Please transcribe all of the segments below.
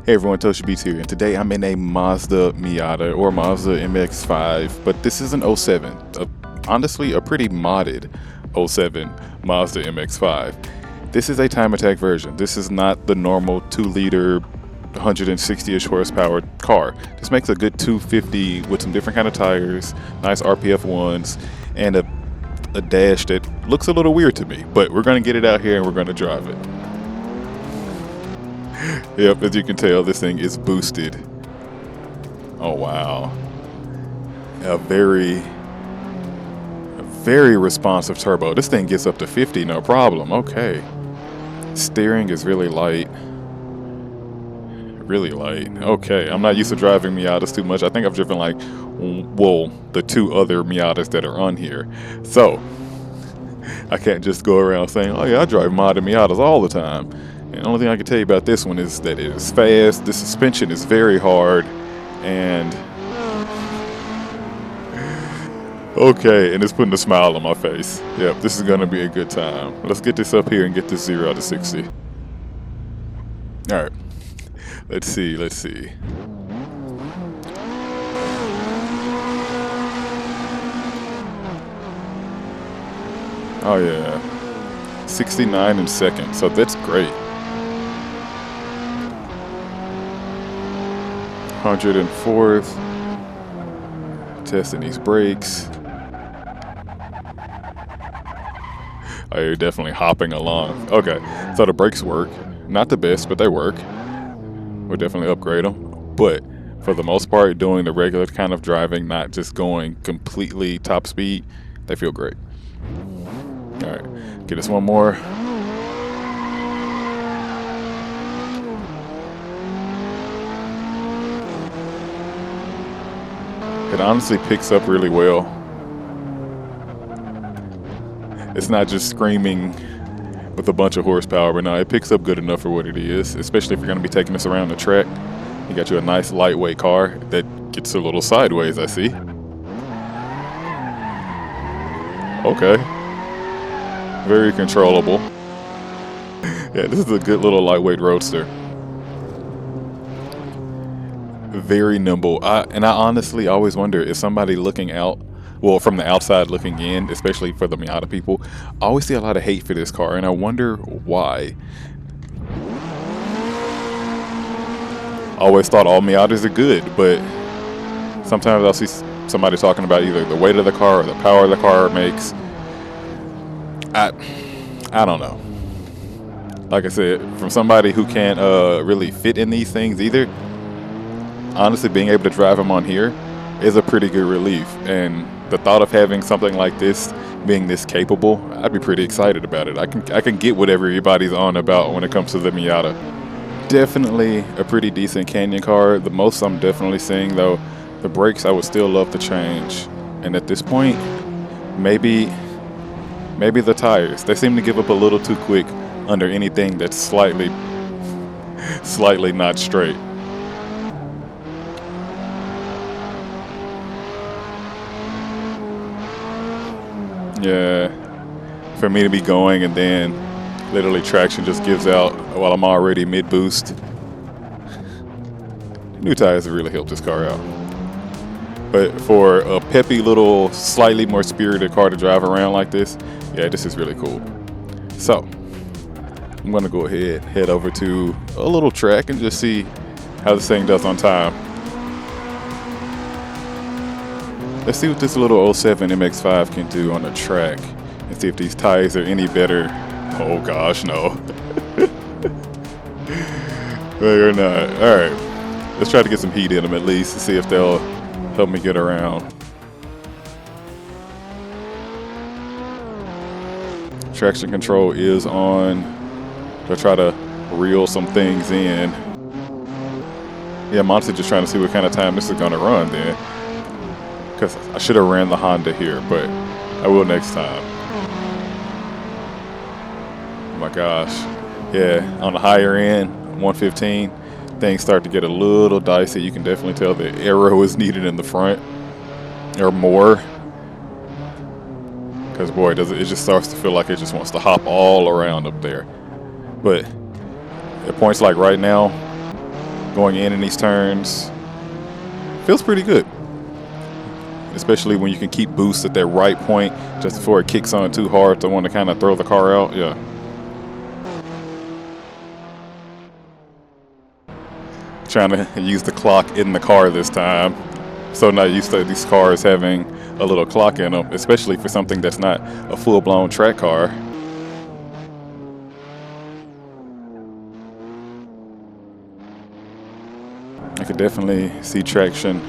Hey everyone, toshiibeats here, and today I'm in a Mazda Miata or Mazda MX-5, but this is an '07. Honestly, a pretty modded '07 Mazda MX-5. This is a time attack version. This is not the normal 2-liter 160-ish horsepower car. This makes a good 250 with some different kind of tires, nice RPF ones, and a dash that looks a little weird to me, but we're going to get it out here and we're going to drive it. Yep, as you can tell, this thing is boosted. Oh wow. A very responsive turbo. This thing gets up to 50, no problem. Okay. Steering is really light. Really light. Okay, I'm not used to driving Miatas too much. I think I've driven like, well, the two other Miatas that are on here. So, I can't just go around saying, oh yeah, I drive modded Miatas all the time. And the only thing I can tell you about this one is that it is fast, the suspension is very hard, and okay, and it's putting a smile on my face. Yep, this is gonna be a good time. Let's get this up here and get this 0 to 60. Alright, let's see. Oh yeah, 69 in seconds, so that's great. 104th. Testing these brakes. Oh, you're definitely hopping along. Okay, so the brakes work. Not the best, but they work. We'll definitely upgrade them. But for the most part, doing the regular kind of driving, not just going completely top speed, they feel great. All right, get us one more. It honestly picks up really well. It's not just screaming with a bunch of horsepower, but no, it picks up good enough for what it is, especially if you're going to be taking this around the track. You got you a nice lightweight car that gets a little sideways, I see. Okay. Very controllable. Yeah, this is a good little lightweight roadster. Very nimble. I honestly always wonder if somebody looking out, well, from the outside looking in, especially for the Miata people, I always see a lot of hate for this car, and I wonder why. I always thought all Miatas are good, but sometimes I'll see somebody talking about either the weight of the car or the power the car makes. I don't know. Like I said, from somebody who can't really fit in these things either, honestly, being able to drive them on here is a pretty good relief. And the thought of having something like this being this capable, I'd be pretty excited about it. I can get whatever everybody's on about when it comes to the Miata. Definitely a pretty decent canyon car. The most I'm definitely seeing, though, the brakes I would still love to change. And at this point, maybe the tires. They seem to give up a little too quick under anything that's slightly not straight. Yeah, for me to be going and then literally traction just gives out while I'm already mid-boost. New tires have really helped this car out. But for a peppy little, slightly more spirited car to drive around like this, yeah, this is really cool. So, I'm gonna go ahead, head over to a little track and just see how this thing does on time. Let's see what this little '07 MX-5 can do on the track and see if these tires are any better. Oh gosh, no. They are not. All right, let's try to get some heat in them at least to see if they'll help me get around. Traction control is on to try to reel some things in. Yeah, I'm honestly just trying to see what kind of time this is gonna run then. Because I should have ran the Honda here, but I will next time. Oh my gosh. Yeah, on the higher end, 115, things start to get a little dicey. You can definitely tell the aero is needed in the front, or more. Because boy, it just starts to feel like it just wants to hop all around up there. But at points like right now, going in these turns. Feels pretty good. Especially when you can keep boost at that right point just before it kicks on too hard to want to kind of throw the car out. Yeah. Trying to use the clock in the car this time. So not used to these cars having a little clock in them, especially for something that's not a full-blown track car. I could definitely see traction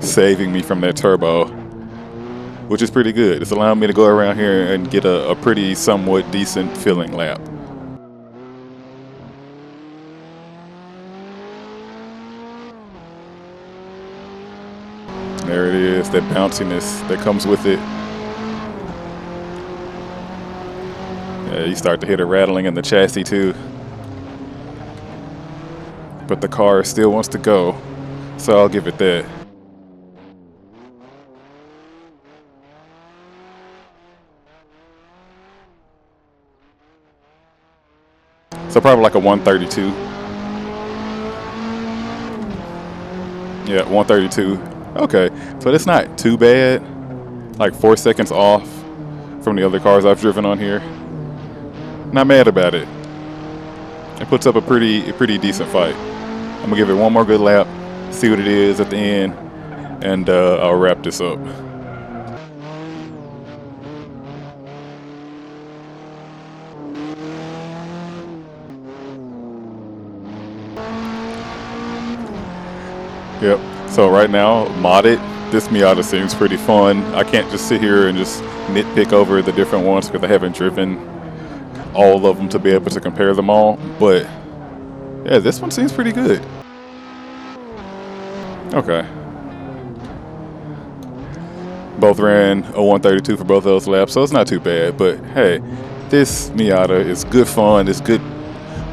saving me from that turbo, which is pretty good. It's allowing me to go around here and get a pretty somewhat decent feeling lap. There it is, that bounciness that comes with it. Yeah, you start to hear the rattling in the chassis too. But the car still wants to go, so I'll give it that. So probably like a 132. Yeah, 132. Okay, so that's not too bad. Like 4 seconds off from the other cars I've driven on here. Not mad about it. It puts up a pretty decent fight. I'm gonna give it one more good lap, see what it is at the end, and I'll wrap this up. Yep. So right now, modded, this Miata seems pretty fun. I can't just sit here and just nitpick over the different ones because I haven't driven all of them to be able to compare them all. But yeah, this one seems pretty good. Okay. Both ran a 132 for both of those laps, so it's not too bad. But hey, this Miata is good fun. It's good.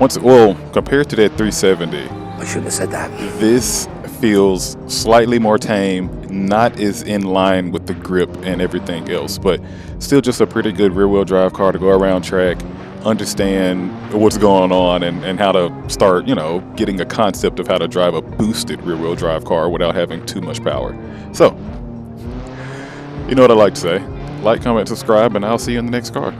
Well, compared to that 370, I shouldn't have said that. this feels slightly more tame, not as in line with the grip and everything else, but still just a pretty good rear-wheel drive car to go around track, understand what's going on, and how to start, getting a concept of how to drive a boosted rear-wheel drive car without having too much power. So, you know what I like to say. Like, comment, subscribe, and I'll see you in the next car.